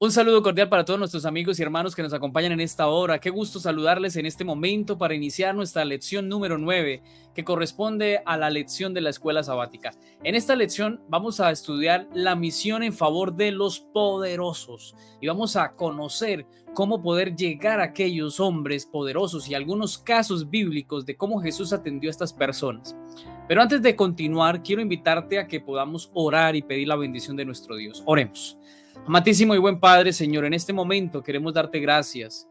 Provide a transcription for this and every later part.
Un saludo cordial para todos nuestros amigos y hermanos que nos acompañan en esta hora. Qué gusto saludarles en este momento para iniciar nuestra lección número 9, que corresponde a la lección de la escuela sabática. En esta lección vamos a estudiar la misión en favor de los poderosos y vamos a conocer cómo poder llegar a aquellos hombres poderosos y algunos casos bíblicos de cómo Jesús atendió a estas personas. Pero antes de continuar, quiero invitarte a que podamos orar y pedir la bendición de nuestro Dios. Oremos. Amantísimo y buen Padre, Señor, en este momento queremos darte gracias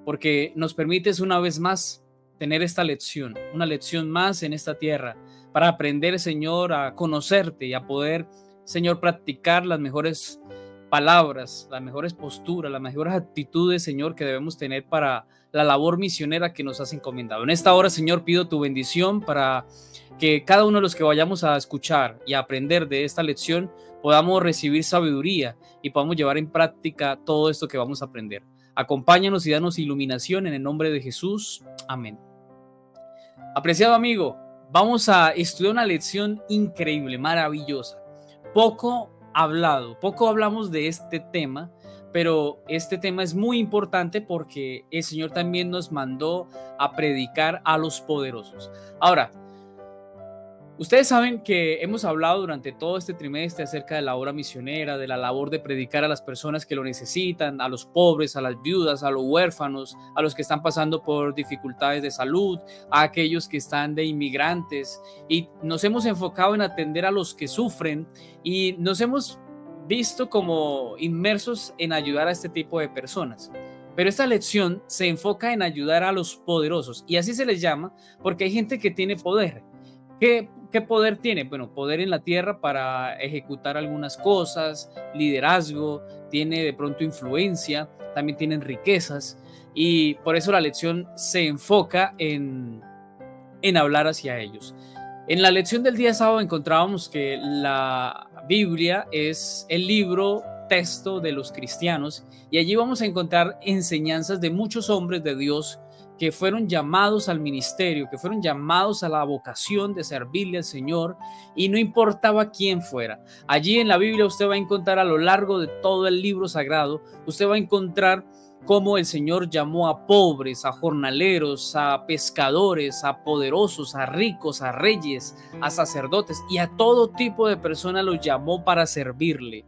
porque nos permites una vez más tener esta lección, una lección más en esta tierra, para aprender, Señor, a conocerte y a poder, Señor, practicar las mejores palabras, las mejores posturas, las mejores actitudes, Señor, que debemos tener para la labor misionera que nos has encomendado. En esta hora, Señor, pido tu bendición para que cada uno de los que vayamos a escuchar y a aprender de esta lección podamos recibir sabiduría y podamos llevar en práctica todo esto que vamos a aprender. Acompáñanos y danos iluminación en el nombre de Jesús. Amén. Apreciado amigo, vamos a estudiar una lección increíble, maravillosa. Poco hablamos de este tema, pero este tema es muy importante porque el Señor también nos mandó a predicar a los poderosos. Ahora, ustedes saben que hemos hablado durante todo este trimestre acerca de la obra misionera, de la labor de predicar a las personas que lo necesitan, a los pobres, a las viudas, a los huérfanos, a los que están pasando por dificultades de salud, a aquellos que están de inmigrantes. Y nos hemos enfocado en atender a los que sufren y nos hemos visto como inmersos en ayudar a este tipo de personas. Pero esta lección se enfoca en ayudar a los poderosos y así se les llama porque hay gente que tiene poder. ¿Qué poder tiene? Bueno, poder en la tierra para ejecutar algunas cosas, liderazgo, tiene de pronto influencia, también tienen riquezas y por eso la lección se enfoca en hablar hacia ellos. En la lección del día sábado encontrábamos que la Biblia es el libro texto de los cristianos y allí vamos a encontrar enseñanzas de muchos hombres de Dios que fueron llamados al ministerio, que fueron llamados a la vocación de servirle al Señor y no importaba quién fuera. Allí en la Biblia usted va a encontrar a lo largo de todo el libro sagrado, usted va a encontrar cómo el Señor llamó a pobres, a jornaleros, a pescadores, a poderosos, a ricos, a reyes, a sacerdotes y a todo tipo de personas los llamó para servirle.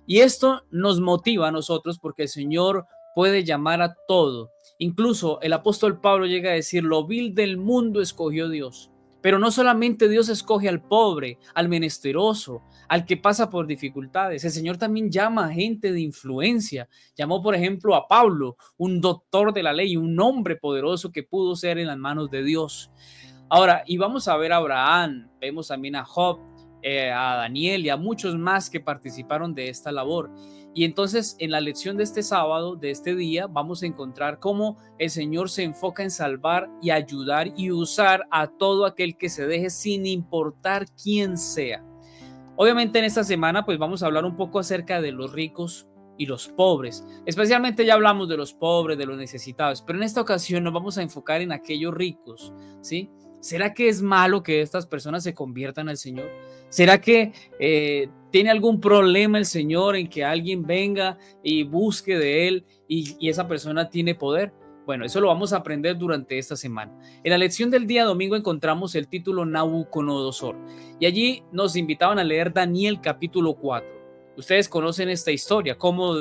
Y esto nos motiva a nosotros porque el Señor puede llamar a todo. Incluso el apóstol Pablo llega a decir, lo vil del mundo escogió Dios. Pero no solamente Dios escoge al pobre, al menesteroso, al que pasa por dificultades. El Señor también llama a gente de influencia. Llamó, por ejemplo, a Pablo, un doctor de la ley, un hombre poderoso que pudo ser en las manos de Dios. Ahora, y vamos a ver a Abraham, vemos también a Job, a Daniel y a muchos más que participaron de esta labor. Y entonces en la lección de este sábado, de este día, vamos a encontrar cómo el Señor se enfoca en salvar y ayudar y usar a todo aquel que se deje sin importar quién sea. Obviamente en esta semana pues vamos a hablar un poco acerca de los ricos y los pobres. Especialmente ya hablamos de los pobres, de los necesitados, pero en esta ocasión nos vamos a enfocar en aquellos ricos, ¿sí? ¿Será que es malo que estas personas se conviertan al Señor? ¿Será que tiene algún problema el Señor en que alguien venga y busque de Él y esa persona tiene poder? Bueno, eso lo vamos a aprender durante esta semana. En la lección del día domingo encontramos el título Nabucodonosor y allí nos invitaban a leer Daniel capítulo 4. Ustedes conocen esta historia, cómo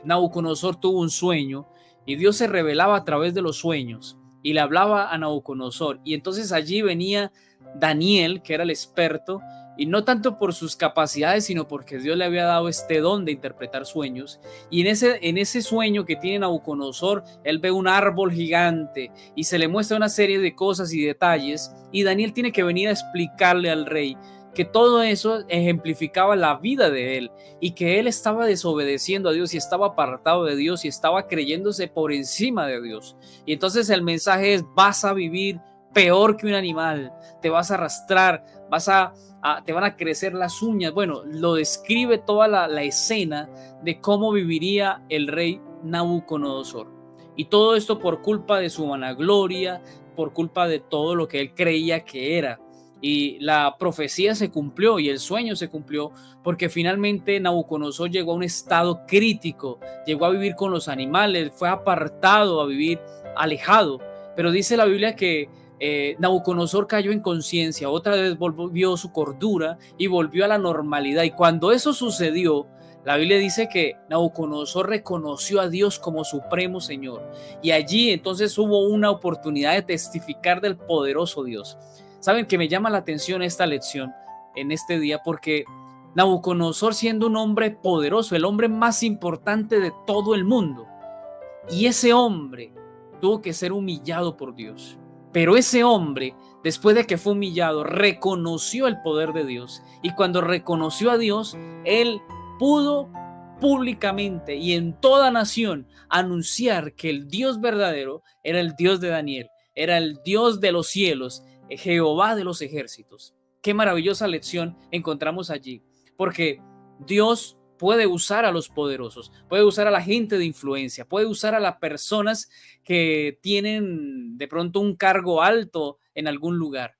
Nabucodonosor tuvo un sueño y Dios se revelaba a través de los sueños y le hablaba a Nabucodonosor. Y entonces allí venía Daniel, que era el experto, y no tanto por sus capacidades, sino porque Dios le había dado este don de interpretar sueños. Y en ese sueño que tiene Nabucodonosor, él ve un árbol gigante y se le muestra una serie de cosas y detalles, y Daniel tiene que venir a explicarle al rey que todo eso ejemplificaba la vida de él y que él estaba desobedeciendo a Dios y estaba apartado de Dios y estaba creyéndose por encima de Dios. Y entonces el mensaje es: vas a vivir peor que un animal, te vas a arrastrar, te van a crecer las uñas. Bueno, lo describe toda la escena de cómo viviría el rey Nabucodonosor. Y todo esto por culpa de su vanagloria, por culpa de todo lo que él creía que era. y la profecía se cumplió y el sueño se cumplió, porque finalmente Nabucodonosor llegó a un estado crítico, llegó a vivir con los animales, fue apartado a vivir alejado. Pero dice la Biblia que Nabucodonosor cayó en conciencia, otra vez volvió su cordura y volvió a la normalidad. Y cuando eso sucedió, la Biblia dice que Nabucodonosor reconoció a Dios como supremo Señor. Y allí entonces hubo una oportunidad de testificar del poderoso Dios. Saben que me llama la atención esta lección en este día porque Nabucodonosor, siendo un hombre poderoso, el hombre más importante de todo el mundo, y ese hombre tuvo que ser humillado por Dios. Pero ese hombre, después de que fue humillado, reconoció el poder de Dios. Y cuando reconoció a Dios, él pudo públicamente y en toda nación anunciar que el Dios verdadero era el Dios de Daniel, era el Dios de los cielos, Jehová de los ejércitos. Qué maravillosa lección encontramos allí, porque Dios puede usar a los poderosos, puede usar a la gente de influencia, puede usar a las personas que tienen de pronto un cargo alto en algún lugar.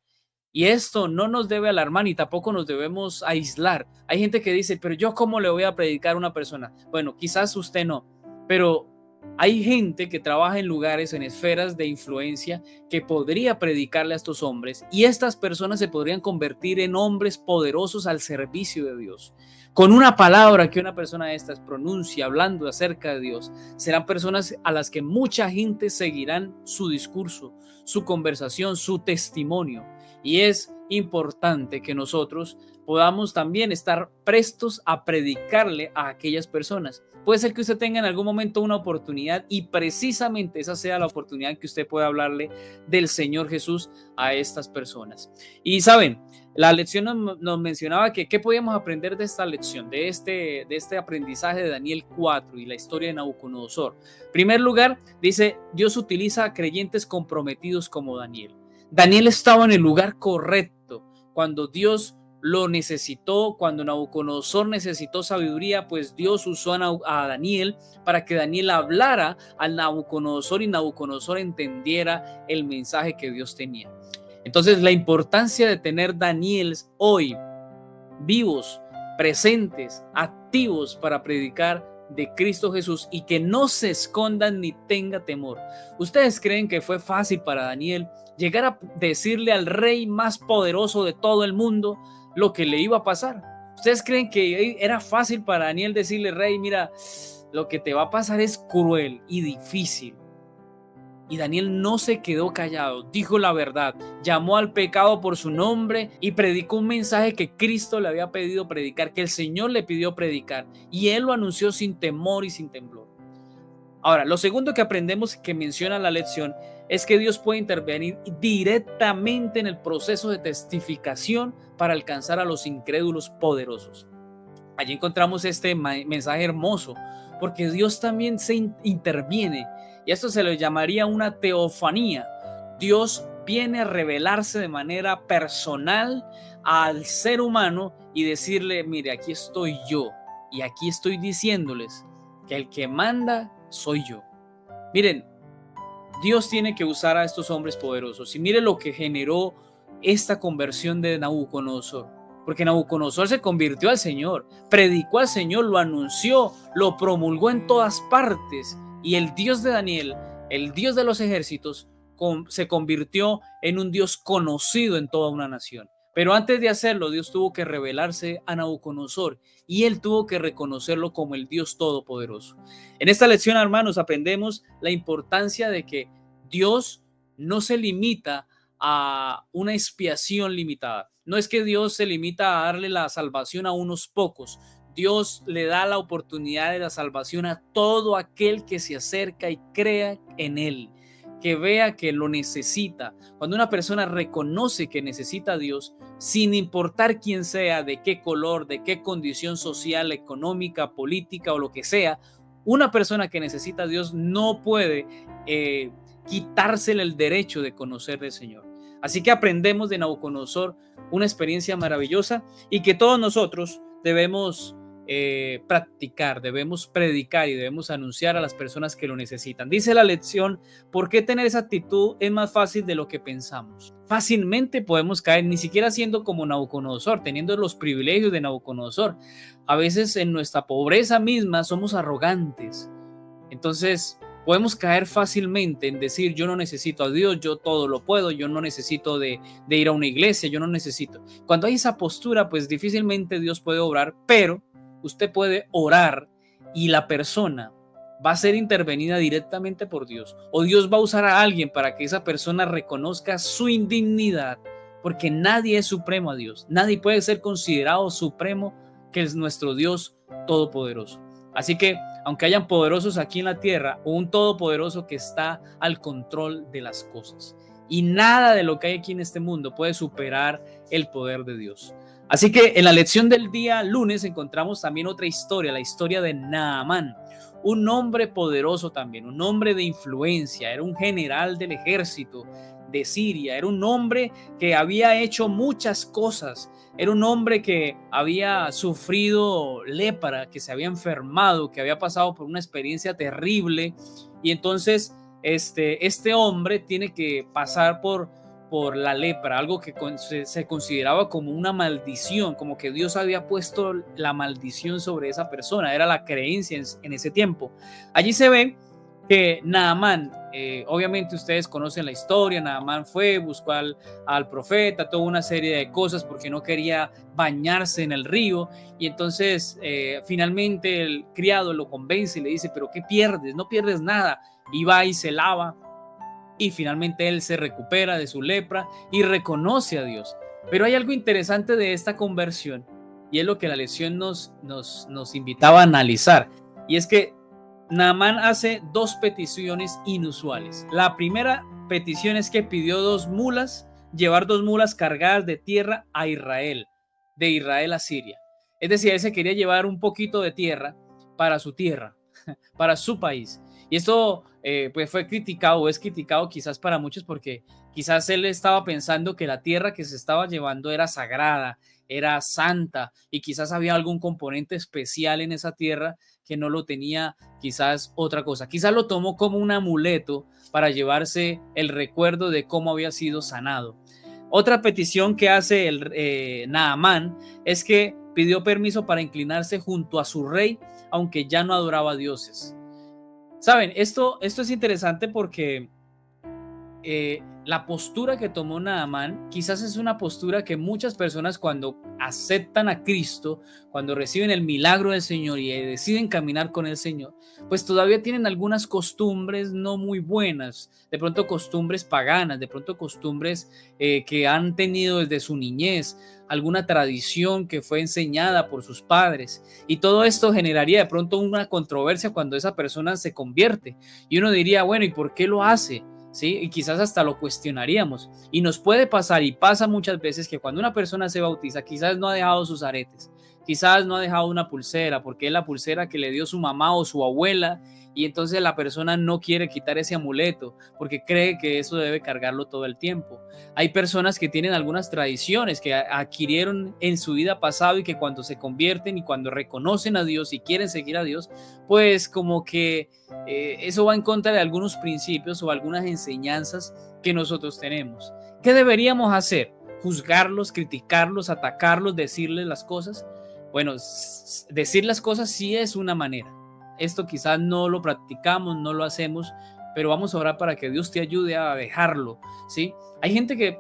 Y esto no nos debe alarmar ni tampoco nos debemos aislar. Hay gente que dice, pero yo cómo le voy a predicar a una persona. Bueno, quizás usted no, pero hay gente que trabaja en lugares, en esferas de influencia que podría predicarle a estos hombres y estas personas se podrían convertir en hombres poderosos al servicio de Dios. Con una palabra que una persona de estas pronuncia hablando acerca de Dios, serán personas a las que mucha gente seguirán su discurso, su conversación, su testimonio. Y es importante que nosotros podamos también estar prestos a predicarle a aquellas personas. Puede ser que usted tenga en algún momento una oportunidad y precisamente esa sea la oportunidad que usted pueda hablarle del Señor Jesús a estas personas. Y saben, la lección nos mencionaba que qué podíamos aprender de esta lección, de este aprendizaje de Daniel 4 y la historia de Nabucodonosor. En primer lugar, dice, Dios utiliza a creyentes comprometidos como Daniel. Daniel estaba en el lugar correcto cuando Dios lo necesitó, cuando Nabucodonosor necesitó sabiduría, pues Dios usó a Daniel para que Daniel hablara al Nabucodonosor y Nabucodonosor entendiera el mensaje que Dios tenía. Entonces, la importancia de tener Daniel hoy vivos, presentes, activos para predicar de Cristo Jesús y que no se escondan ni tenga temor. ¿Ustedes creen que fue fácil para Daniel llegar a decirle al rey más poderoso de todo el mundo lo que le iba a pasar? ¿Ustedes creen que era fácil para Daniel decirle, rey, mira, lo que te va a pasar es cruel y difícil? Y Daniel no se quedó callado, dijo la verdad, llamó al pecado por su nombre y predicó un mensaje que Cristo le había pedido predicar, que el Señor le pidió predicar, y él lo anunció sin temor y sin temblor. Ahora, lo segundo que aprendemos que menciona la lección es que Dios puede intervenir directamente en el proceso de testificación para alcanzar a los incrédulos poderosos. Allí encontramos este mensaje hermoso, porque Dios también se interviene, y esto se le llamaría una teofanía. Dios viene a revelarse de manera personal al ser humano y decirle, mire, aquí estoy yo, y aquí estoy diciéndoles que el que manda soy yo. Miren, Dios tiene que usar a estos hombres poderosos, y miren lo que generó esta conversión de Nabucodonosor. Porque Nabucodonosor se convirtió al Señor, predicó al Señor, lo anunció, lo promulgó en todas partes. Y el Dios de Daniel, el Dios de los ejércitos, se convirtió en un Dios conocido en toda una nación. Pero antes de hacerlo, Dios tuvo que revelarse a Nabucodonosor y él tuvo que reconocerlo como el Dios todopoderoso. En esta lección, hermanos, aprendemos la importancia de que Dios no se limita a una expiación limitada. No es que Dios se limita a darle la salvación a unos pocos. Dios le da la oportunidad de la salvación a todo aquel que se acerca y crea en él, que vea que lo necesita. Cuando una persona reconoce que necesita a Dios, sin importar quién sea, de qué color, de qué condición social, económica, política o lo que sea, una persona que necesita a Dios no puede quitársele el derecho de conocer al Señor. Así que aprendemos de Nabucodonosor una experiencia maravillosa y que todos nosotros debemos practicar, debemos predicar y debemos anunciar a las personas que lo necesitan. Dice la lección: ¿por qué tener esa actitud es más fácil de lo que pensamos? Fácilmente podemos caer, ni siquiera siendo como Nabucodonosor, teniendo los privilegios de Nabucodonosor. A veces en nuestra pobreza misma somos arrogantes. Entonces podemos caer fácilmente en decir: yo no necesito a Dios, yo todo lo puedo, yo no necesito de ir a una iglesia, yo no necesito. Cuando hay esa postura, pues difícilmente Dios puede obrar, pero usted puede orar y la persona va a ser intervenida directamente por Dios, o Dios va a usar a alguien para que esa persona reconozca su indignidad, porque nadie es supremo a Dios, nadie puede ser considerado supremo que es nuestro Dios todopoderoso. Así que, aunque hayan poderosos aquí en la tierra, un todopoderoso que está al control de las cosas, y nada de lo que hay aquí en este mundo puede superar el poder de Dios. Así que en la lección del día lunes encontramos también otra historia, la historia de Naamán, un hombre poderoso también, un hombre de influencia, era un general del ejército de Siria, era un hombre que había hecho muchas cosas, era un hombre que había sufrido lepra, que se había enfermado, que había pasado por una experiencia terrible, y entonces este hombre tiene que pasar por la lepra, algo que se consideraba como una maldición, como que Dios había puesto la maldición sobre esa persona, era la creencia en ese tiempo. Allí se ve que Naamán, obviamente ustedes conocen la historia, Naamán fue, buscó al profeta, toda una serie de cosas porque no quería bañarse en el río, y entonces finalmente el criado lo convence y le dice: pero ¿qué pierdes? No pierdes nada, y va y se lava, y finalmente él se recupera de su lepra y reconoce a Dios. Pero hay algo interesante de esta conversión, y es lo que la lección nos invitaba a analizar, y es que Naamán hace dos peticiones inusuales. La primera petición es que pidió llevar 2 mulas cargadas de tierra a Israel, de Israel a Siria. Es decir, él se quería llevar un poquito de tierra, para su país. Y esto pues fue criticado, o es criticado quizás para muchos, porque quizás él estaba pensando que la tierra que se estaba llevando era sagrada, era santa, y quizás había algún componente especial en esa tierra que no lo tenía quizás otra cosa. Quizás lo tomó como un amuleto para llevarse el recuerdo de cómo había sido sanado. Otra petición que hace Naamán es que pidió permiso para inclinarse junto a su rey, aunque ya no adoraba a dioses. Saben, esto es interesante porque la postura que tomó Naamán quizás es una postura que muchas personas, cuando aceptan a Cristo, cuando reciben el milagro del Señor y deciden caminar con el Señor, pues todavía tienen algunas costumbres no muy buenas, de pronto costumbres paganas, de pronto costumbres que han tenido desde su niñez, alguna tradición que fue enseñada por sus padres, y todo esto generaría de pronto una controversia cuando esa persona se convierte, y uno diría: bueno, ¿y por qué lo hace? ¿Sí? Y quizás hasta lo cuestionaríamos. Y nos puede pasar, y pasa muchas veces, que cuando una persona se bautiza, quizás no ha dejado sus aretes, quizás no ha dejado una pulsera, porque es la pulsera que le dio su mamá o su abuela, y entonces la persona no quiere quitar ese amuleto porque cree que eso debe cargarlo todo el tiempo. Hay personas que tienen algunas tradiciones que adquirieron en su vida pasada, y que cuando se convierten y cuando reconocen a Dios y quieren seguir a Dios, pues como que eso va en contra de algunos principios o algunas enseñanzas que nosotros tenemos. ¿Qué deberíamos hacer? ¿Juzgarlos, criticarlos, atacarlos, decirles las cosas? Bueno, decir las cosas sí es una manera. Esto quizás no lo practicamos, no lo hacemos, pero vamos a orar para que Dios te ayude a dejarlo, ¿sí? Hay gente que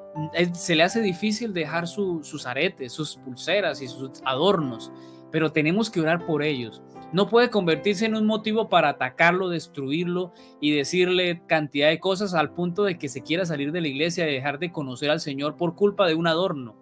se le hace difícil dejar sus aretes, sus pulseras y sus adornos, pero tenemos que orar por ellos. No puede convertirse en un motivo para atacarlo, destruirlo y decirle cantidad de cosas al punto de que se quiera salir de la iglesia y dejar de conocer al Señor por culpa de un adorno.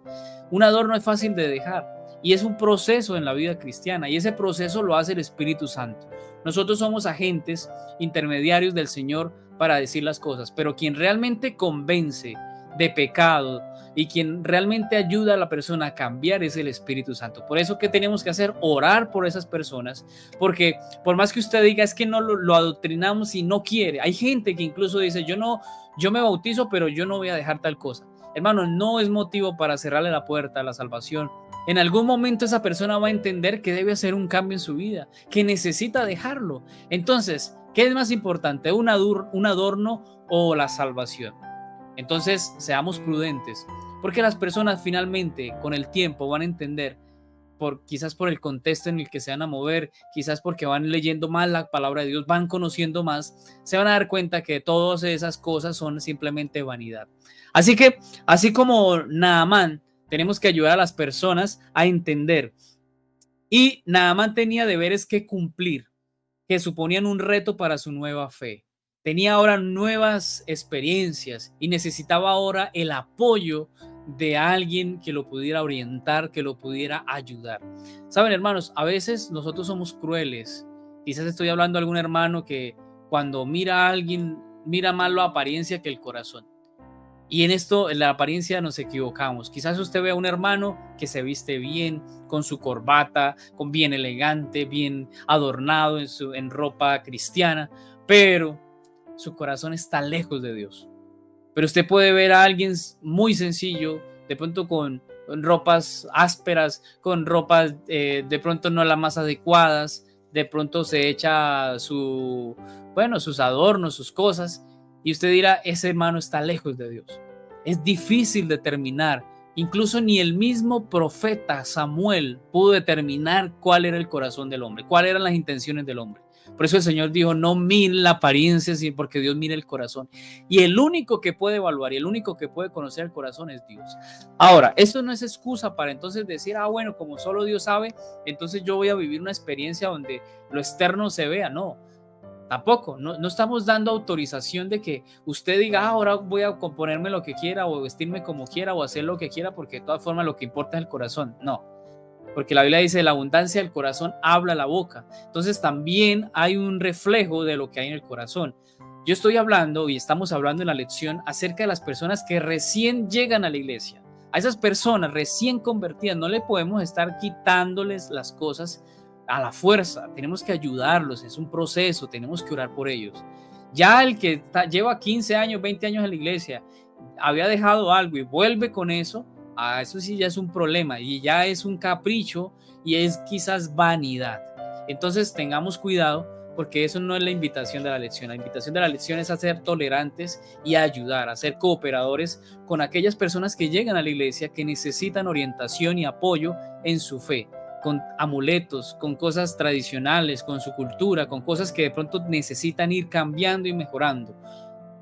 Un adorno es fácil de dejar, y es un proceso en la vida cristiana, y ese proceso lo hace el Espíritu Santo. Nosotros somos agentes intermediarios del Señor para decir las cosas, pero quien realmente convence de pecado y quien realmente ayuda a la persona a cambiar es el Espíritu Santo. Por eso, ¿qué tenemos que hacer? Orar por esas personas, porque por más que usted diga: es que no lo adoctrinamos y no quiere. Hay gente que incluso dice: yo me bautizo, pero yo no voy a dejar tal cosa. hermano, no es motivo para cerrarle la puerta a la salvación. En algún momento esa persona va a entender que debe hacer un cambio en su vida, que necesita dejarlo. Entonces, ¿qué es más importante, un adorno o la salvación? Entonces, seamos prudentes, porque las personas finalmente con el tiempo van a entender, quizás por el contexto en el que se van a mover, quizás porque van leyendo más la palabra de Dios, van conociendo más, se van a dar cuenta que todas esas cosas son simplemente vanidad. Así que, así como Naamán, tenemos que ayudar a las personas a entender. Y Naamán tenía deberes que cumplir, que suponían un reto para su nueva fe. Tenía ahora nuevas experiencias y necesitaba ahora el apoyo de alguien que lo pudiera orientar, que lo pudiera ayudar. Saben, hermanos, a veces nosotros somos crueles. Quizás estoy hablando de algún hermano que cuando mira a alguien, mira más la apariencia que el corazón. Y en esto, en la apariencia, nos equivocamos. Quizás usted vea a un hermano que se viste bien, con su corbata, con bien elegante, bien adornado en ropa cristiana, pero su corazón está lejos de Dios. Pero usted puede ver a alguien muy sencillo, de pronto con ropas ásperas, con ropas de pronto no las más adecuadas, de pronto se echa sus adornos, sus cosas, y usted dirá, ese hermano está lejos de Dios. Es difícil determinar, incluso ni el mismo profeta Samuel pudo determinar cuál era el corazón del hombre, cuáles eran las intenciones del hombre. Por eso el Señor dijo, no miren la apariencia, sino porque Dios mira el corazón. Y el único que puede evaluar y el único que puede conocer el corazón es Dios. Ahora, esto no es excusa para entonces decir, bueno, como solo Dios sabe, entonces yo voy a vivir una experiencia donde lo externo se vea. No, tampoco, no estamos dando autorización de que usted diga, ahora voy a componerme lo que quiera o vestirme como quiera o hacer lo que quiera, porque de todas formas lo que importa es el corazón. No, porque la Biblia dice, la abundancia del corazón habla la boca. Entonces también hay un reflejo de lo que hay en el corazón. Yo estoy hablando y estamos hablando en la lección acerca de las personas que recién llegan a la iglesia. A esas personas recién convertidas no le podemos estar quitándoles las cosas a la fuerza. Tenemos que ayudarlos, es un proceso, tenemos que orar por ellos. Ya el que lleva 15 años, 20 años en la iglesia, había dejado algo y vuelve con eso, eso sí ya es un problema y ya es un capricho y es quizás vanidad. Entonces tengamos cuidado, porque eso no es la invitación de la lección. La invitación de la lección es a ser tolerantes y a ayudar, a ser cooperadores con aquellas personas que llegan a la iglesia, que necesitan orientación y apoyo en su fe, con amuletos, con cosas tradicionales, con su cultura, con cosas que de pronto necesitan ir cambiando y mejorando.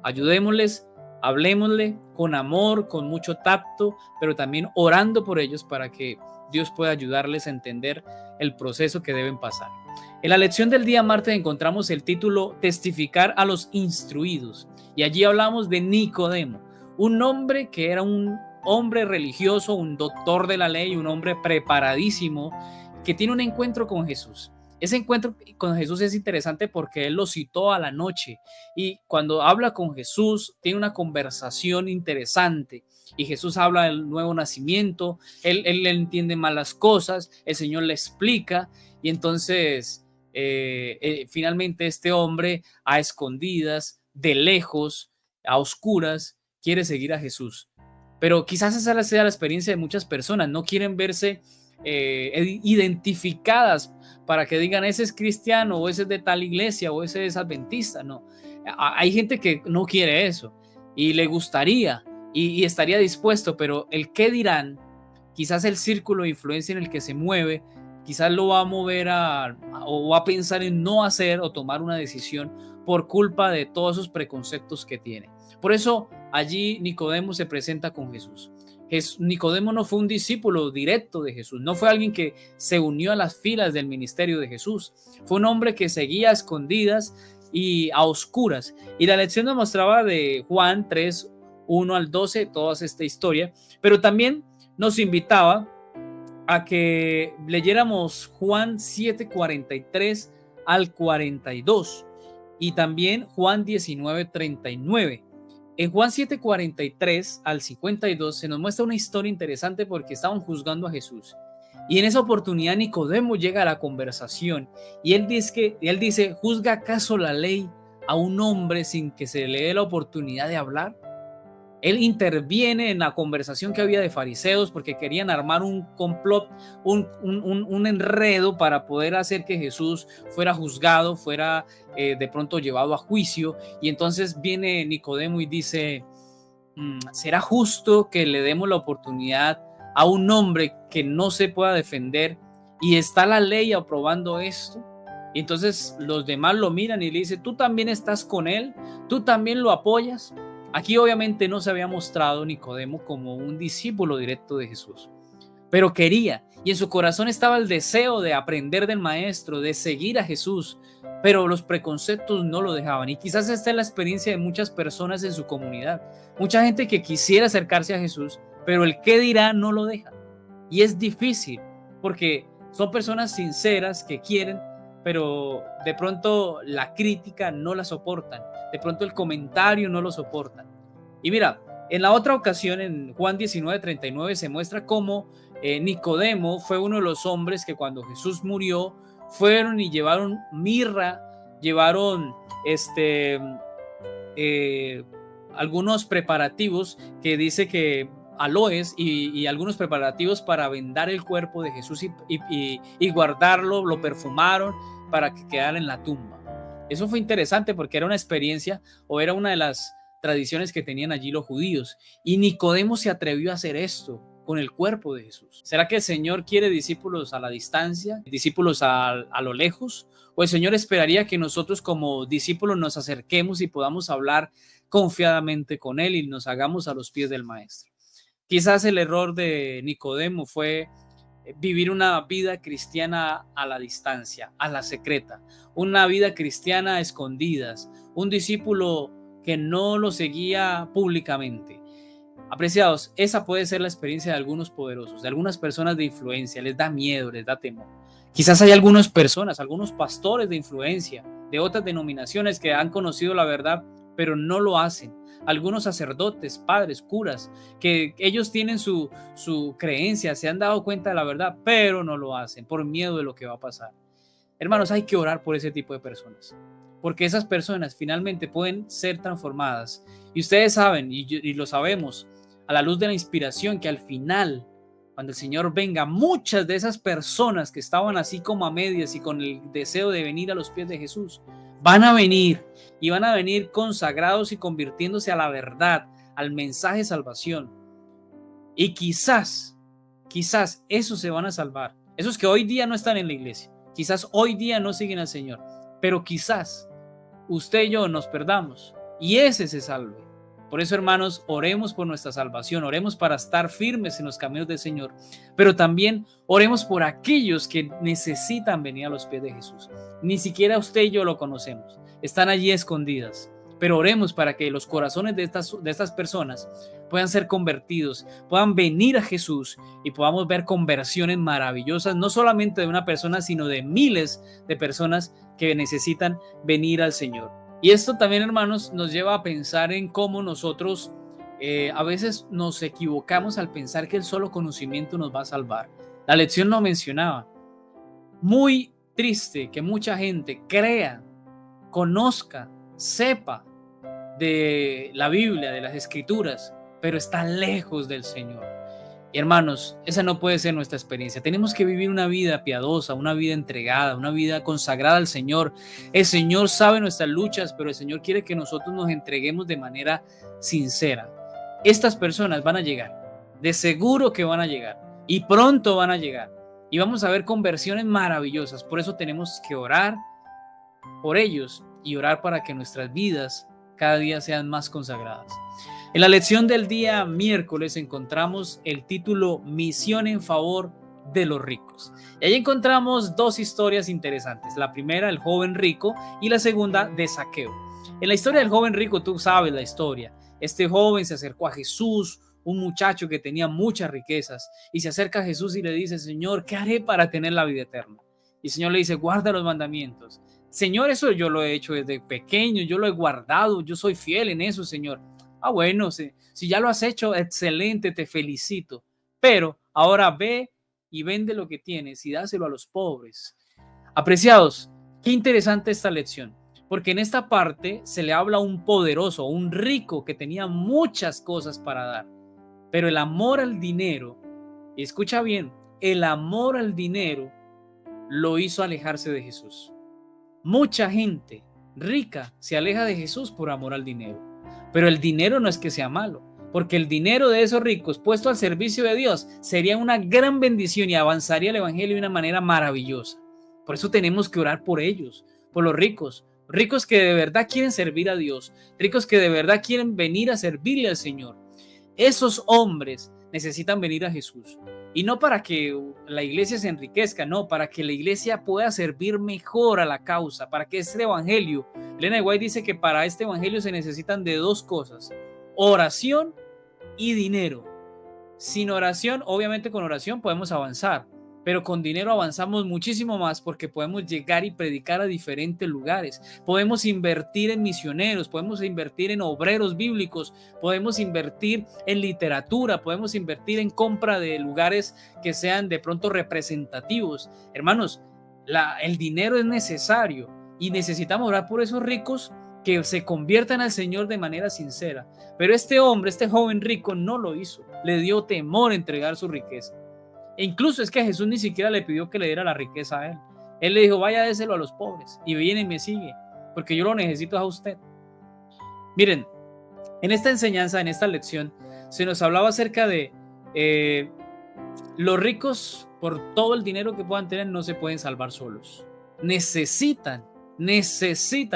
Ayudémosles, hablemosle con amor, con mucho tacto, pero también orando por ellos para que Dios pueda ayudarles a entender el proceso que deben pasar. En la lección del día martes encontramos el título Testificar a los instruidos, y allí hablamos de Nicodemo, un hombre que era un hombre religioso, un doctor de la ley, un hombre preparadísimo que tiene un encuentro con Jesús. Ese encuentro con Jesús es interesante porque él lo citó a la noche, y cuando habla con Jesús tiene una conversación interesante y Jesús habla del nuevo nacimiento, él entiende más las cosas, el Señor le explica y entonces finalmente este hombre a escondidas, de lejos, a oscuras, quiere seguir a Jesús. Pero quizás esa sea la experiencia de muchas personas, no quieren verse identificadas para que digan ese es cristiano o ese es de tal iglesia o ese es adventista. No, hay gente que no quiere eso y le gustaría y estaría dispuesto, pero el qué dirán, quizás el círculo de influencia en el que se mueve, quizás lo va a mover o va a pensar en no hacer o tomar una decisión por culpa de todos esos preconceptos que tiene. Por eso allí Nicodemo se presenta con Jesús. Nicodemo no fue un discípulo directo de Jesús, no fue alguien que se unió a las filas del ministerio de Jesús, fue un hombre que seguía a escondidas y a oscuras. Y la lección nos mostraba de Juan 3, 1 al 12, toda esta historia, pero también nos invitaba a que leyéramos Juan 7, 43 al 42 y también Juan 19, 39. En Juan 7, 43 al 52 se nos muestra una historia interesante porque estaban juzgando a Jesús. Y en esa oportunidad Nicodemo llega a la conversación y él dice, ¿juzga acaso la ley a un hombre sin que se le dé la oportunidad de hablar? Él interviene en la conversación que había de fariseos porque querían armar un complot, un enredo para poder hacer que Jesús fuera juzgado, fuera de pronto llevado a juicio. Y entonces viene Nicodemo y dice, ¿será justo que le demos la oportunidad a un hombre que no se pueda defender y está la ley aprobando esto? Y entonces los demás lo miran y le dicen, ¿tú también estás con él? ¿Tú también lo apoyas? Aquí obviamente no se había mostrado Nicodemo como un discípulo directo de Jesús, pero quería, y en su corazón estaba el deseo de aprender del maestro, de seguir a Jesús, pero los preconceptos no lo dejaban. Y quizás esta es la experiencia de muchas personas en su comunidad, mucha gente que quisiera acercarse a Jesús, pero el qué dirá no lo deja. Y es difícil, porque son personas sinceras que quieren, pero de pronto la crítica no la soportan, de pronto el comentario no lo soportan. Y mira, en la otra ocasión, en Juan 19:39, se muestra cómo Nicodemo fue uno de los hombres que cuando Jesús murió, fueron y llevaron mirra, llevaron eh, algunos preparativos que dice que aloes y algunos preparativos para vendar el cuerpo de Jesús y guardarlo, lo perfumaron para que quedara en la tumba. Eso fue interesante porque era una experiencia o era una de las tradiciones que tenían allí los judíos. Y Nicodemo se atrevió a hacer esto con el cuerpo de Jesús. ¿Será que el Señor quiere discípulos a la distancia, discípulos a lo lejos? ¿O el Señor esperaría que nosotros como discípulos nos acerquemos y podamos hablar confiadamente con Él y nos hagamos a los pies del Maestro? Quizás el error de Nicodemo fue vivir una vida cristiana a la distancia, a la secreta, una vida cristiana a escondidas, un discípulo que no lo seguía públicamente. Apreciados, esa puede ser la experiencia de algunos poderosos, de algunas personas de influencia, les da miedo, les da temor. Quizás hay algunas personas, algunos pastores de influencia, de otras denominaciones que han conocido la verdad, pero no lo hacen. Algunos sacerdotes, padres, curas, que ellos tienen su creencia, se han dado cuenta de la verdad, pero no lo hacen por miedo de lo que va a pasar. Hermanos, hay que orar por ese tipo de personas, porque esas personas finalmente pueden ser transformadas. Y ustedes saben, y lo sabemos, a la luz de la inspiración, que al final, cuando el Señor venga, muchas de esas personas que estaban así como a medias y con el deseo de venir a los pies de Jesús, van a venir y van a venir consagrados y convirtiéndose a la verdad, al mensaje de salvación. Y quizás esos se van a salvar. Esos que hoy día no están en la iglesia, quizás hoy día no siguen al Señor, pero quizás usted y yo nos perdamos y ese se salve. Por eso, hermanos, oremos por nuestra salvación, oremos para estar firmes en los caminos del Señor, pero también oremos por aquellos que necesitan venir a los pies de Jesús. Ni siquiera usted y yo lo conocemos, están allí escondidas, pero oremos para que los corazones de estas personas puedan ser convertidos, puedan venir a Jesús y podamos ver conversiones maravillosas, no solamente de una persona, sino de miles de personas que necesitan venir al Señor. Y esto también, hermanos, nos lleva a pensar en cómo nosotros a veces nos equivocamos al pensar que el solo conocimiento nos va a salvar. La lección lo mencionaba. Muy triste que mucha gente crea, conozca, sepa de la Biblia, de las Escrituras, pero está lejos del Señor. Y hermanos, esa no puede ser nuestra experiencia. Tenemos que vivir una vida piadosa, una vida entregada, una vida consagrada al Señor. El Señor sabe nuestras luchas, pero el Señor quiere que nosotros nos entreguemos de manera sincera. Estas personas van a llegar, de seguro que van a llegar, y pronto van a llegar. Y vamos a ver conversiones maravillosas. Por eso tenemos que orar por ellos y orar para que nuestras vidas cada día sean más consagradas. En la lección del día miércoles encontramos el título Misión en favor de los ricos. Y ahí encontramos dos historias interesantes. La primera, el joven rico, y la segunda, de Zaqueo. En la historia del joven rico, tú sabes la historia. Este joven se acercó a Jesús, un muchacho que tenía muchas riquezas, y se acerca a Jesús y le dice, Señor, ¿qué haré para tener la vida eterna? Y el Señor le dice, guarda los mandamientos. Señor, eso yo lo he hecho desde pequeño, yo lo he guardado, yo soy fiel en eso, Señor. Ah, bueno, si ya lo has hecho, excelente, te felicito. Pero ahora ve y vende lo que tienes y dáselo a los pobres. Apreciados, qué interesante esta lección. Porque en esta parte se le habla a un poderoso, un rico que tenía muchas cosas para dar. Pero el amor al dinero, y escucha bien, el amor al dinero lo hizo alejarse de Jesús. Mucha gente rica se aleja de Jesús por amor al dinero. Pero el dinero no es que sea malo, porque el dinero de esos ricos puesto al servicio de Dios sería una gran bendición y avanzaría el evangelio de una manera maravillosa. Por eso tenemos que orar por ellos, por los ricos, ricos que de verdad quieren servir a Dios, ricos que de verdad quieren venir a servirle al Señor. Esos hombres necesitan venir a Jesús. Y no para que la iglesia se enriquezca, no, para que la iglesia pueda servir mejor a la causa, para que este evangelio, Elena de White dice que para este evangelio se necesitan de dos cosas: oración y dinero. Sin oración, obviamente con oración podemos avanzar, pero con dinero avanzamos muchísimo más porque podemos llegar y predicar a diferentes lugares. Podemos invertir en misioneros, podemos invertir en obreros bíblicos, podemos invertir en literatura, podemos invertir en compra de lugares que sean de pronto representativos. Hermanos, el dinero es necesario y necesitamos orar por esos ricos que se conviertan al Señor de manera sincera. Pero este hombre, este joven rico, no lo hizo. Le dio temor entregar su riqueza. E incluso es que Jesús ni siquiera le pidió que le diera la riqueza a él. Él le dijo: vaya, déselo a los pobres y viene y me sigue, porque yo lo necesito a usted. Miren, en esta enseñanza, en esta lección, se nos hablaba acerca de los ricos, por todo el dinero que puedan tener, no se pueden salvar solos. Necesitan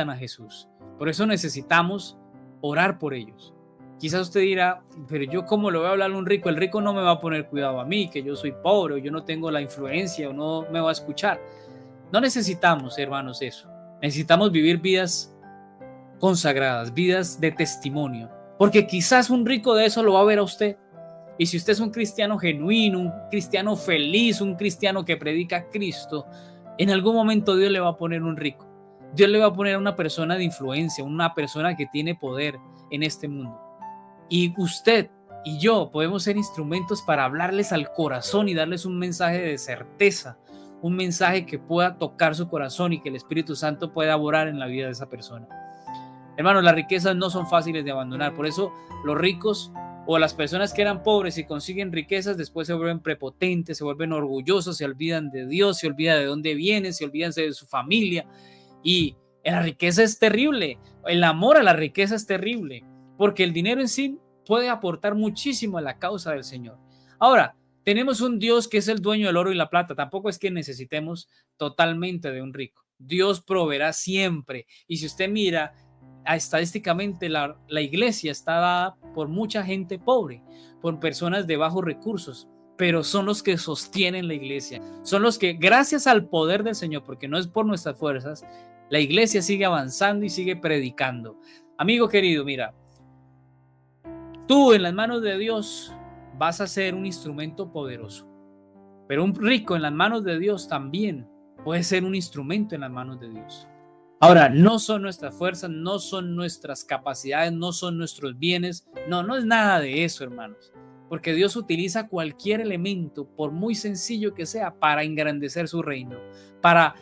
a Jesús. Por eso necesitamos orar por ellos. Quizás usted dirá: pero yo cómo le voy a hablar a un rico, el rico no me va a poner cuidado a mí, que yo soy pobre, o yo no tengo la influencia, o no me va a escuchar. No necesitamos, hermanos, eso. Necesitamos vivir vidas consagradas, vidas de testimonio, porque quizás un rico de eso lo va a ver a usted. Y si usted es un cristiano genuino, un cristiano feliz, un cristiano que predica a Cristo, en algún momento Dios le va a poner un rico. Dios le va a poner a una persona de influencia, una persona que tiene poder en este mundo. Y usted y yo podemos ser instrumentos para hablarles al corazón y darles un mensaje de certeza, un mensaje que pueda tocar su corazón y que el Espíritu Santo pueda orar en la vida de esa persona. Hermanos, las riquezas no son fáciles de abandonar. Por eso los ricos o las personas que eran pobres y consiguen riquezas, después se vuelven prepotentes, se vuelven orgullosos, se olvidan de Dios, se olvidan de dónde vienen, se olvidan de su familia. Y la riqueza es terrible. El amor a la riqueza es terrible, porque el dinero en sí puede aportar muchísimo a la causa del Señor. Ahora, tenemos un Dios que es el dueño del oro y la plata. Tampoco es que necesitemos totalmente de un rico. Dios proveerá siempre. Y si usted mira, estadísticamente la iglesia está dada por mucha gente pobre, por personas de bajos recursos, pero son los que sostienen la iglesia. Son los que, gracias al poder del Señor, porque no es por nuestras fuerzas, la iglesia sigue avanzando y sigue predicando. Amigo querido, mira, tú en las manos de Dios vas a ser un instrumento poderoso, pero un rico en las manos de Dios también puede ser un instrumento en las manos de Dios. Ahora, no son nuestras fuerzas, no son nuestras capacidades, no son nuestros bienes, no es nada de eso, hermanos, porque Dios utiliza cualquier elemento, por muy sencillo que sea, para engrandecer su reino, para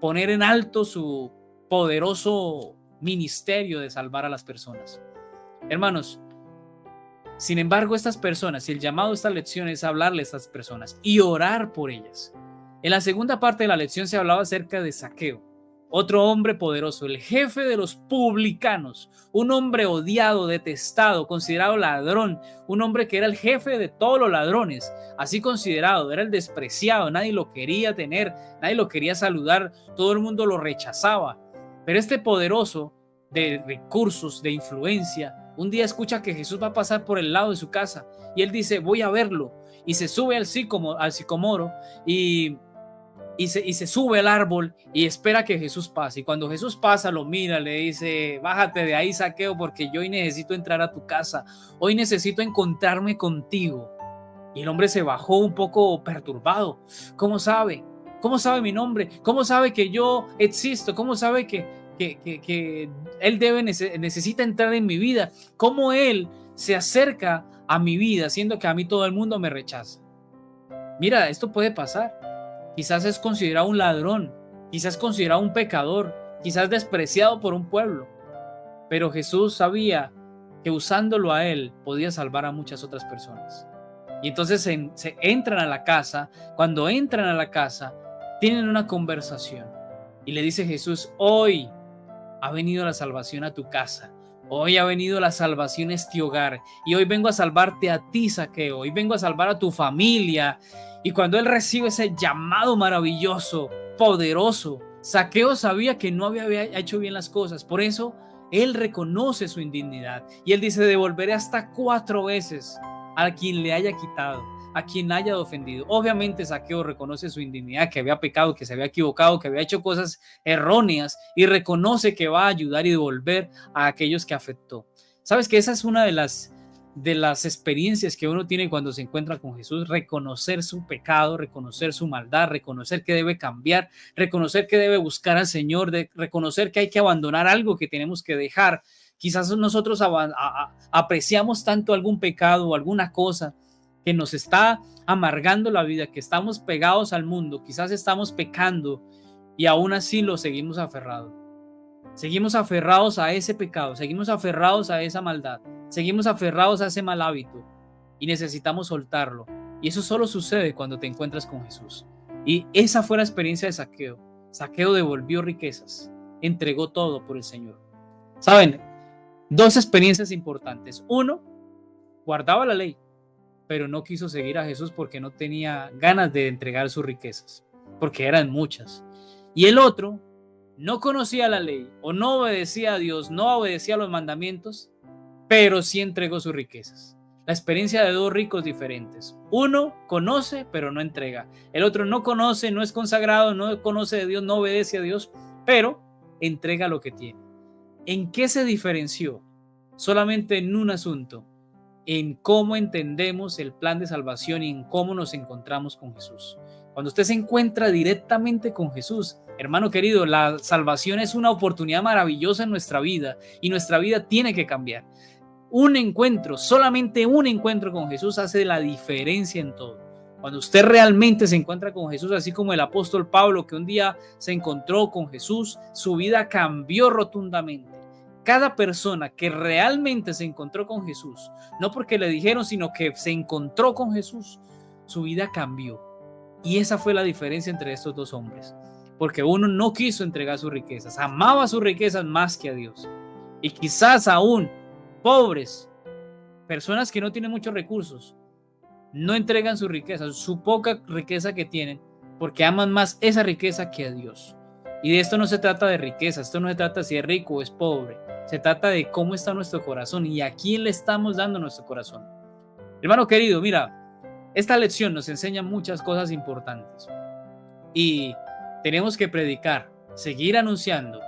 poner en alto su poderoso ministerio de salvar a las personas. Hermanos, sin embargo, estas personas, y el llamado de esta lección es hablarle a estas personas y orar por ellas. En la segunda parte de la lección se hablaba acerca de Zaqueo, otro hombre poderoso, el jefe de los publicanos, un hombre odiado, detestado, considerado ladrón, un hombre que era el jefe de todos los ladrones, así considerado, era el despreciado, nadie lo quería tener, nadie lo quería saludar, todo el mundo lo rechazaba. Pero este poderoso de recursos, de influencia, un día escucha que Jesús va a pasar por el lado de su casa y él dice: voy a verlo, y se sube al sicomoro y se sube al árbol y espera que Jesús pase. Y cuando Jesús pasa, lo mira, le dice: bájate de ahí, Zaqueo, porque yo hoy necesito entrar a tu casa, hoy necesito encontrarme contigo. Y el hombre se bajó un poco perturbado. ¿Cómo sabe? ¿Cómo sabe mi nombre? ¿Cómo sabe que yo existo? ¿Cómo sabe que él necesita entrar en mi vida? ¿Cómo él se acerca a mi vida, siendo que a mí todo el mundo me rechaza? Mira, esto puede pasar. Quizás es considerado un ladrón, quizás considerado un pecador, quizás despreciado por un pueblo, pero Jesús sabía que usándolo a él podía salvar a muchas otras personas. Y entonces se entran a la casa. Cuando entran a la casa, tienen una conversación y le dice Jesús: hoy ha venido la salvación a tu casa. Hoy ha venido la salvación a este hogar. Y hoy vengo a salvarte a ti, Zaqueo. Hoy vengo a salvar a tu familia. Y cuando él recibe ese llamado maravilloso, poderoso, Zaqueo sabía que no había hecho bien las cosas. Por eso él reconoce su indignidad. Y él dice: devolveré hasta 4 veces a quien le haya quitado, a quien haya ofendido. Obviamente Zaqueo reconoce su indignidad, que había pecado, que se había equivocado, que había hecho cosas erróneas, y reconoce que va a ayudar y devolver a aquellos que afectó. ¿Sabes que esa es una de las experiencias que uno tiene cuando se encuentra con Jesús? Reconocer su pecado, reconocer su maldad, reconocer que debe cambiar, reconocer que debe buscar al Señor, reconocer que hay que abandonar algo que tenemos que dejar. Quizás nosotros apreciamos tanto algún pecado o alguna cosa que nos está amargando la vida, que estamos pegados al mundo, quizás estamos pecando y aún así lo seguimos aferrados. Seguimos aferrados a ese pecado, seguimos aferrados a esa maldad, seguimos aferrados a ese mal hábito y necesitamos soltarlo. Y eso solo sucede cuando te encuentras con Jesús. Y esa fue la experiencia de Zaqueo. Zaqueo devolvió riquezas, entregó todo por el Señor. ¿Saben? 2 experiencias importantes. Uno, guardaba la ley, pero no quiso seguir a Jesús porque no tenía ganas de entregar sus riquezas, porque eran muchas. Y el otro, no conocía la ley o no obedecía a Dios, no obedecía a los mandamientos, pero sí entregó sus riquezas. La experiencia de 2 ricos diferentes. Uno conoce, pero no entrega. El otro no conoce, no es consagrado, no conoce de Dios, no obedece a Dios, pero entrega lo que tiene. ¿En qué se diferenció? Solamente en un asunto: en cómo entendemos el plan de salvación y en cómo nos encontramos con Jesús. Cuando usted se encuentra directamente con Jesús, hermano querido, la salvación es una oportunidad maravillosa en nuestra vida y nuestra vida tiene que cambiar. Un encuentro, solamente un encuentro con Jesús hace la diferencia en todo. Cuando usted realmente se encuentra con Jesús, así como el apóstol Pablo, que un día se encontró con Jesús, su vida cambió rotundamente. Cada persona que realmente se encontró con Jesús, no porque le dijeron, sino que se encontró con Jesús, su vida cambió. Y esa fue la diferencia entre estos 2 hombres. Porque uno no quiso entregar sus riquezas, amaba sus riquezas más que a Dios. Y quizás aún pobres, personas que no tienen muchos recursos, no entregan su riqueza, su poca riqueza que tienen, porque aman más esa riqueza que a Dios. Y de esto no se trata de riqueza, esto no se trata de si es rico o es pobre, se trata de cómo está nuestro corazón y a quién le estamos dando nuestro corazón. Hermano querido, mira, esta lección nos enseña muchas cosas importantes y tenemos que predicar, seguir anunciando,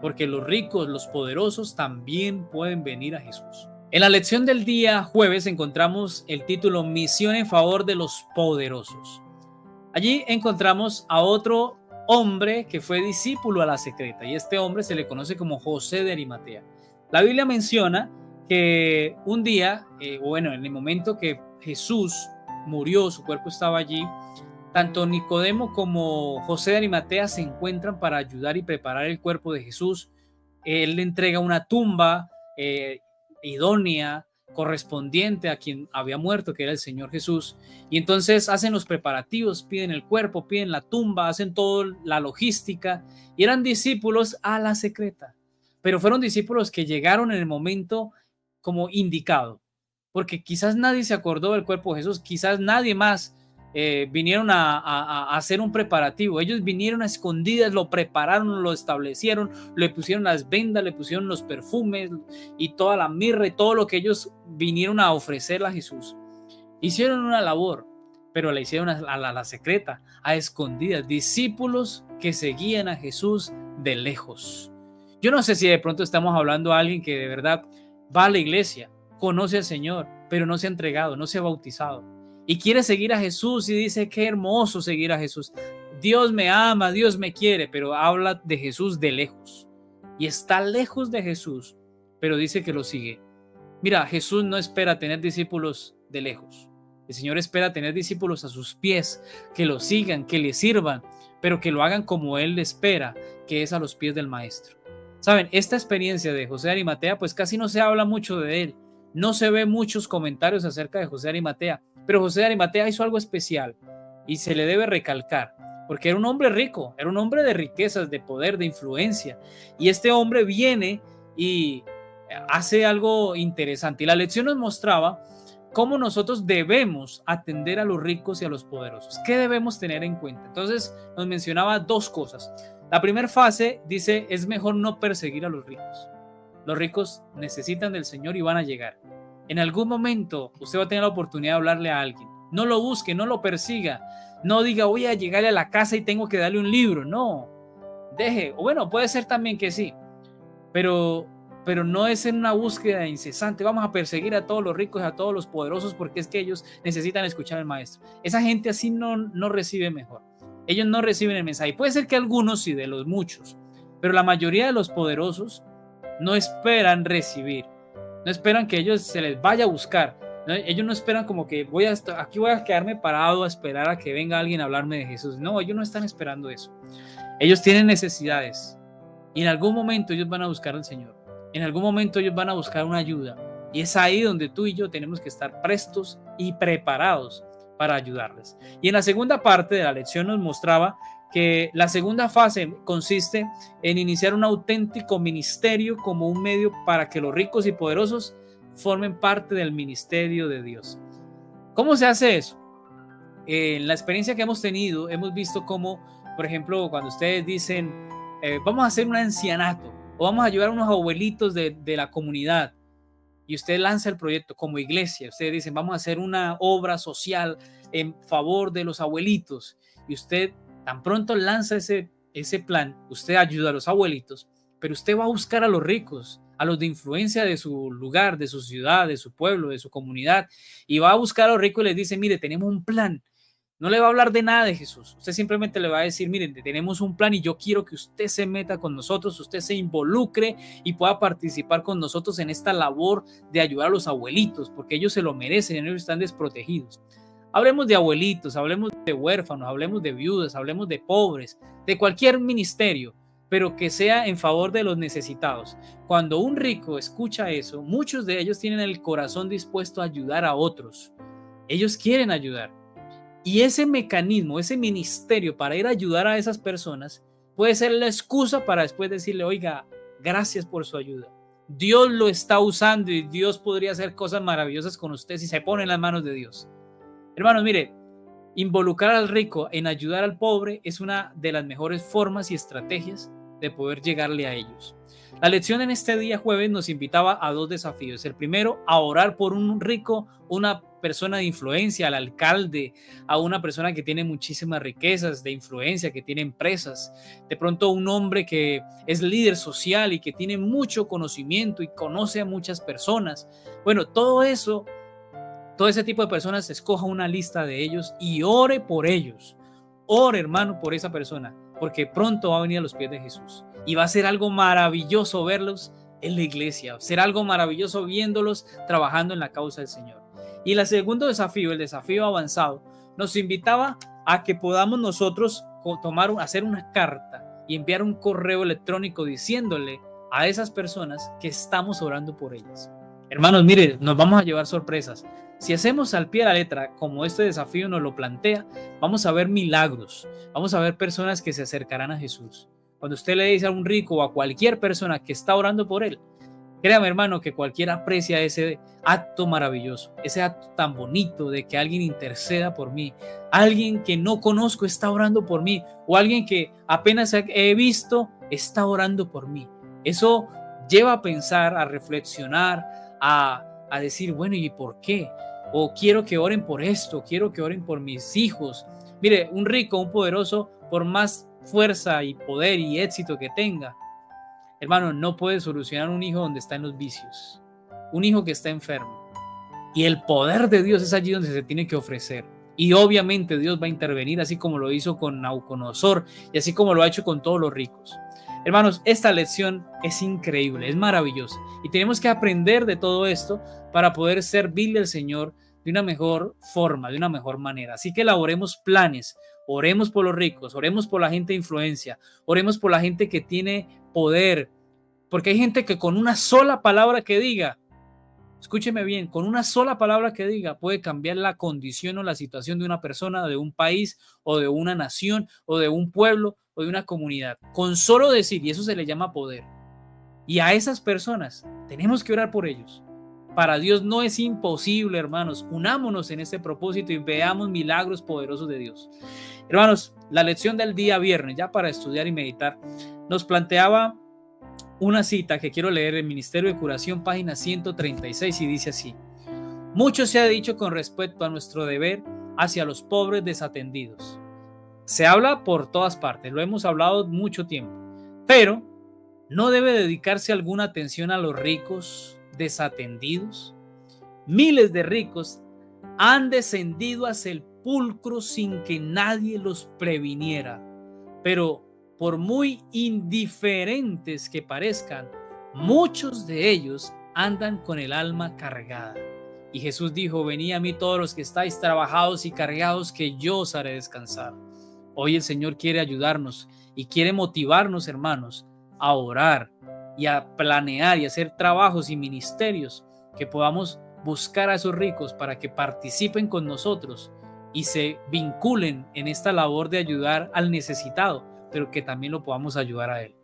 porque los ricos, los poderosos también pueden venir a Jesús. En la lección del día jueves encontramos el título Misión en favor de los poderosos. Allí encontramos a otro hombre que fue discípulo a la secreta, y este hombre se le conoce como José de Arimatea. La Biblia menciona que un día, en el momento que Jesús murió, su cuerpo estaba allí, tanto Nicodemo como José de Arimatea se encuentran para ayudar y preparar el cuerpo de Jesús. Él le entrega una tumba idónea, correspondiente a quien había muerto, que era el Señor Jesús, y entonces hacen los preparativos, piden el cuerpo, piden la tumba, hacen toda la logística, y eran discípulos a la secreta, pero fueron discípulos que llegaron en el momento como indicado, porque quizás nadie se acordó del cuerpo de Jesús, quizás nadie más vinieron a hacer un preparativo. Ellos vinieron a escondidas, lo prepararon, lo establecieron, le pusieron las vendas, le pusieron los perfumes y toda la mirra y todo lo que ellos vinieron a ofrecerle a Jesús. Hicieron una labor, pero la hicieron a la secreta, a escondidas. Discípulos que seguían a Jesús de lejos. Yo no sé si de pronto estamos hablando a alguien que de verdad va a la iglesia, conoce al Señor, pero no se ha entregado, no se ha bautizado y quiere seguir a Jesús y dice: qué hermoso seguir a Jesús, Dios me ama, Dios me quiere, pero habla de Jesús de lejos y está lejos de Jesús, pero dice que lo sigue. Mira, Jesús no espera tener discípulos de lejos. El Señor espera tener discípulos a sus pies, que lo sigan, que le sirvan, pero que lo hagan como Él espera, que es a los pies del Maestro. Saben, esta experiencia de José de Arimatea, pues casi no se habla mucho de él, no se ve muchos comentarios acerca de José de Arimatea, pero José de Arimatea hizo algo especial y se le debe recalcar, porque era un hombre rico, era un hombre de riquezas, de poder, de influencia, y este hombre viene y hace algo interesante, y la lección nos mostraba cómo nosotros debemos atender a los ricos y a los poderosos. ¿Qué debemos tener en cuenta? Entonces nos mencionaba dos cosas. La primera fase dice, es mejor no perseguir a los ricos. Los ricos necesitan del Señor y van a llegar. En algún momento usted va a tener la oportunidad de hablarle a alguien. No lo busque, no lo persiga. No diga, voy a llegarle a la casa y tengo que darle un libro. No, deje. O bueno, puede ser también que sí, pero no es en una búsqueda incesante. Vamos a perseguir a todos los ricos y a todos los poderosos porque es que ellos necesitan escuchar al maestro. Esa gente así no recibe mejor. Ellos no reciben el mensaje. Puede ser que algunos sí, de los muchos, pero la mayoría de los poderosos no esperan recibir, no esperan que ellos se les vaya a buscar. ¿No? Ellos no esperan como que aquí voy a quedarme parado a esperar a que venga alguien a hablarme de Jesús. No, ellos no están esperando eso. Ellos tienen necesidades y en algún momento ellos van a buscar al Señor. En algún momento ellos van a buscar una ayuda y es ahí donde tú y yo tenemos que estar prestos y preparados para ayudarles. Y en la segunda parte de la lección nos mostraba que la segunda fase consiste en iniciar un auténtico ministerio como un medio para que los ricos y poderosos formen parte del ministerio de Dios. ¿Cómo se hace eso? En la experiencia que hemos tenido, hemos visto cómo, por ejemplo, cuando ustedes dicen, vamos a hacer un ancianato o vamos a ayudar a unos abuelitos de la comunidad, y usted lanza el proyecto como iglesia, ustedes dicen, vamos a hacer una obra social en favor de los abuelitos, y usted tan pronto lanza ese plan, usted ayuda a los abuelitos, pero usted va a buscar a los ricos, a los de influencia de su lugar, de su ciudad, de su pueblo, de su comunidad, y va a buscar a los ricos y les dice, mire, tenemos un plan. No le va a hablar de nada de Jesús. Usted simplemente le va a decir, miren, tenemos un plan y yo quiero que usted se meta con nosotros, usted se involucre y pueda participar con nosotros en esta labor de ayudar a los abuelitos, porque ellos se lo merecen, ellos están desprotegidos. Hablemos de abuelitos, hablemos de huérfanos, hablemos de viudas, hablemos de pobres, de cualquier ministerio, pero que sea en favor de los necesitados. Cuando un rico escucha eso, muchos de ellos tienen el corazón dispuesto a ayudar a otros. Ellos quieren ayudar. Y ese mecanismo, ese ministerio para ir a ayudar a esas personas puede ser la excusa para después decirle, oiga, gracias por su ayuda. Dios lo está usando y Dios podría hacer cosas maravillosas con usted si se pone en las manos de Dios. Hermanos, mire, involucrar al rico en ayudar al pobre es una de las mejores formas y estrategias de poder llegarle a ellos. La lección en este día jueves nos invitaba a dos desafíos. El primero, a orar por un rico, una persona de influencia, al alcalde, a una persona que tiene muchísimas riquezas de influencia, que tiene empresas, de pronto un hombre que es líder social y que tiene mucho conocimiento y conoce a muchas personas. Bueno, todo ese tipo de personas, escoja una lista de ellos y ore por ellos. Ore, hermano, por esa persona, porque pronto va a venir a los pies de Jesús y va a ser algo maravilloso verlos en la iglesia, será algo maravilloso viéndolos trabajando en la causa del Señor. Y el segundo desafío, el desafío avanzado, nos invitaba a que podamos nosotros hacer una carta y enviar un correo electrónico diciéndole a esas personas que estamos orando por ellas. Hermanos, mire, nos vamos a llevar sorpresas. Si hacemos al pie de la letra, como este desafío nos lo plantea, vamos a ver milagros, vamos a ver personas que se acercarán a Jesús. Cuando usted le dice a un rico o a cualquier persona que está orando por él, créame, hermano, que cualquiera aprecia ese acto maravilloso, ese acto tan bonito de que alguien interceda por mí, alguien que no conozco está orando por mí, o alguien que apenas he visto está orando por mí. Eso lleva a pensar, a reflexionar, a decir, bueno, ¿y por qué? O quiero que oren por esto, quiero que oren por mis hijos. Mire, un rico, un poderoso, por más fuerza y poder y éxito que tenga, hermano, no puede solucionar un hijo donde está en los vicios, un hijo que está enfermo. Y el poder de Dios es allí donde se tiene que ofrecer. Y obviamente Dios va a intervenir, así como lo hizo con Nabucodonosor y así como lo ha hecho con todos los ricos. Hermanos, esta lección es increíble, es maravillosa. Y tenemos que aprender de todo esto para poder servirle al Señor de una mejor forma, de una mejor manera. Así que elaboremos planes, Oremos por los ricos, oremos por la gente de influencia, oremos por la gente que tiene poder, porque hay gente que con una sola palabra que diga, escúcheme bien, con una sola palabra que diga puede cambiar la condición o la situación de una persona, de un país o de una nación o de un pueblo o de una comunidad. Con solo decir, y eso se le llama poder. Y a esas personas tenemos que orar por ellos. Para Dios no es imposible, hermanos. Unámonos en este propósito y veamos milagros poderosos de Dios. Hermanos, la lección del día viernes, ya para estudiar y meditar, nos planteaba una cita que quiero leer en Ministerio de Curación, página 136, y dice así: mucho se ha dicho con respecto a nuestro deber hacia los pobres desatendidos. Se habla por todas partes, lo hemos hablado mucho tiempo, pero ¿no debe dedicarse alguna atención a los ricos desatendidos? Miles de ricos han descendido a sepulcro sin que nadie los previniera, pero por muy indiferentes que parezcan, muchos de ellos andan con el alma cargada. Y Jesús dijo: venid a mí todos los que estáis trabajados y cargados, que yo os haré descansar. Hoy el Señor quiere ayudarnos y quiere motivarnos, hermanos, a orar y a planear y hacer trabajos y ministerios, que podamos buscar a esos ricos para que participen con nosotros y se vinculen en esta labor de ayudar al necesitado, pero que también lo podamos ayudar a él.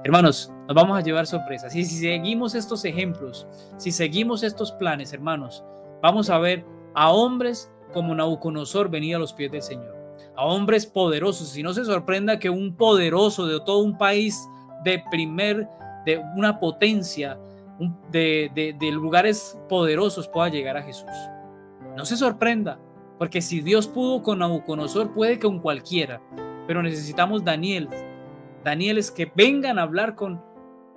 Hermanos, nos vamos a llevar sorpresas. Y si seguimos estos ejemplos, si seguimos estos planes, hermanos, vamos a ver a hombres como Nabucodonosor venir a los pies del Señor, a hombres poderosos. Y no se sorprenda que un poderoso de todo un país de una potencia, de lugares poderosos, pueda llegar a Jesús. No se sorprenda, porque si Dios pudo con Nabucodonosor, puede con cualquiera. Pero necesitamos Danieles que vengan a hablar con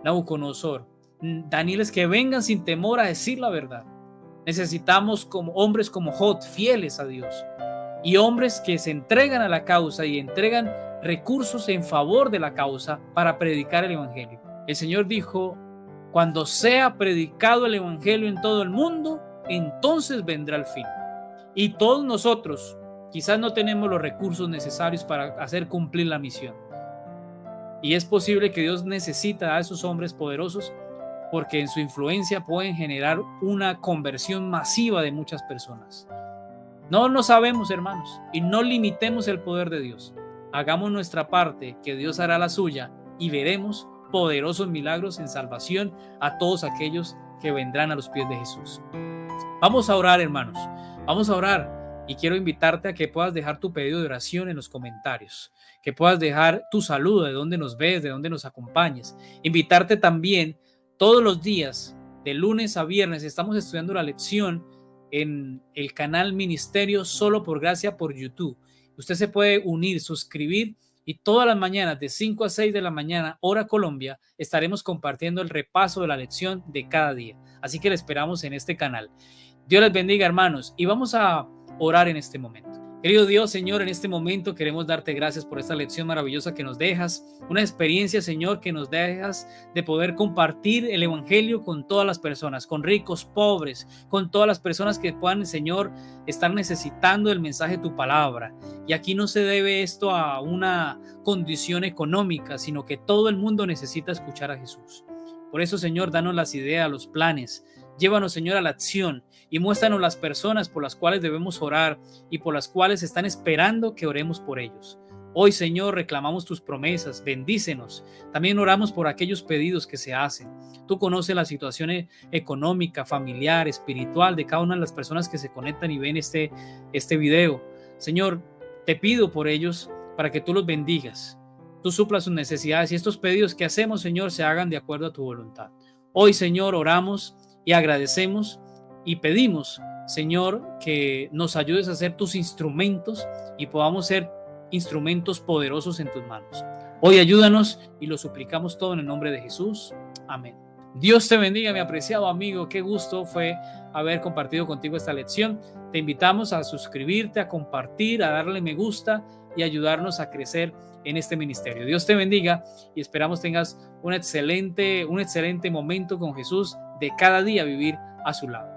Nabucodonosor, Danieles que vengan sin temor a decir la verdad. Necesitamos como hombres como Jod, fieles a Dios, y hombres que se entregan a la causa y entregan recursos en favor de la causa para predicar el evangelio. El Señor dijo: cuando sea predicado el evangelio en todo el mundo, entonces vendrá el fin. Y todos nosotros quizás no tenemos los recursos necesarios para hacer cumplir la misión. Y es posible que Dios necesita a esos hombres poderosos, porque en su influencia pueden generar una conversión masiva de muchas personas. No lo sabemos, hermanos, y no limitemos el poder de Dios. Hagamos nuestra parte, que Dios hará la suya, y veremos poderosos milagros en salvación a todos aquellos que vendrán a los pies de Jesús. Vamos a orar, hermanos. Vamos a orar. Y quiero invitarte a que puedas dejar tu pedido de oración en los comentarios, que puedas dejar tu saludo, de dónde nos ves, de dónde nos acompañas. Invitarte también todos los días, de lunes a viernes, estamos estudiando la lección en el canal Ministerio Solo por Gracia por YouTube. Usted se puede unir, suscribir, y todas las mañanas de 5 a 6 de la mañana, hora Colombia, estaremos compartiendo el repaso de la lección de cada día. Así que le esperamos en este canal. Dios les bendiga, hermanos, y vamos a orar en este momento. Querido Dios, Señor, en este momento queremos darte gracias por esta lección maravillosa que nos dejas, una experiencia, Señor, que nos dejas de poder compartir el evangelio con todas las personas, con ricos, pobres, con todas las personas que puedan, Señor, estar necesitando el mensaje de tu palabra. Y aquí no se debe esto a una condición económica, sino que todo el mundo necesita escuchar a Jesús. Por eso, Señor, danos las ideas, los planes. Llévanos, Señor, a la acción y muéstranos las personas por las cuales debemos orar y por las cuales están esperando que oremos por ellos. Hoy, Señor, reclamamos tus promesas, bendícenos. También oramos por aquellos pedidos que se hacen. Tú conoces la situación económica, familiar, espiritual de cada una de las personas que se conectan y ven este video. Señor, te pido por ellos para que tú los bendigas. Tú suplas sus necesidades y estos pedidos que hacemos, Señor, se hagan de acuerdo a tu voluntad. Hoy, Señor, oramos y agradecemos y pedimos, Señor, que nos ayudes a ser tus instrumentos y podamos ser instrumentos poderosos en tus manos. Hoy ayúdanos y lo suplicamos todo en el nombre de Jesús. Amén. Dios te bendiga, mi apreciado amigo. Qué gusto fue haber compartido contigo esta lección. Te invitamos a suscribirte, a compartir, a darle me gusta y ayudarnos a crecer en este ministerio. Dios te bendiga y esperamos tengas un excelente momento con Jesús, de cada día vivir a su lado.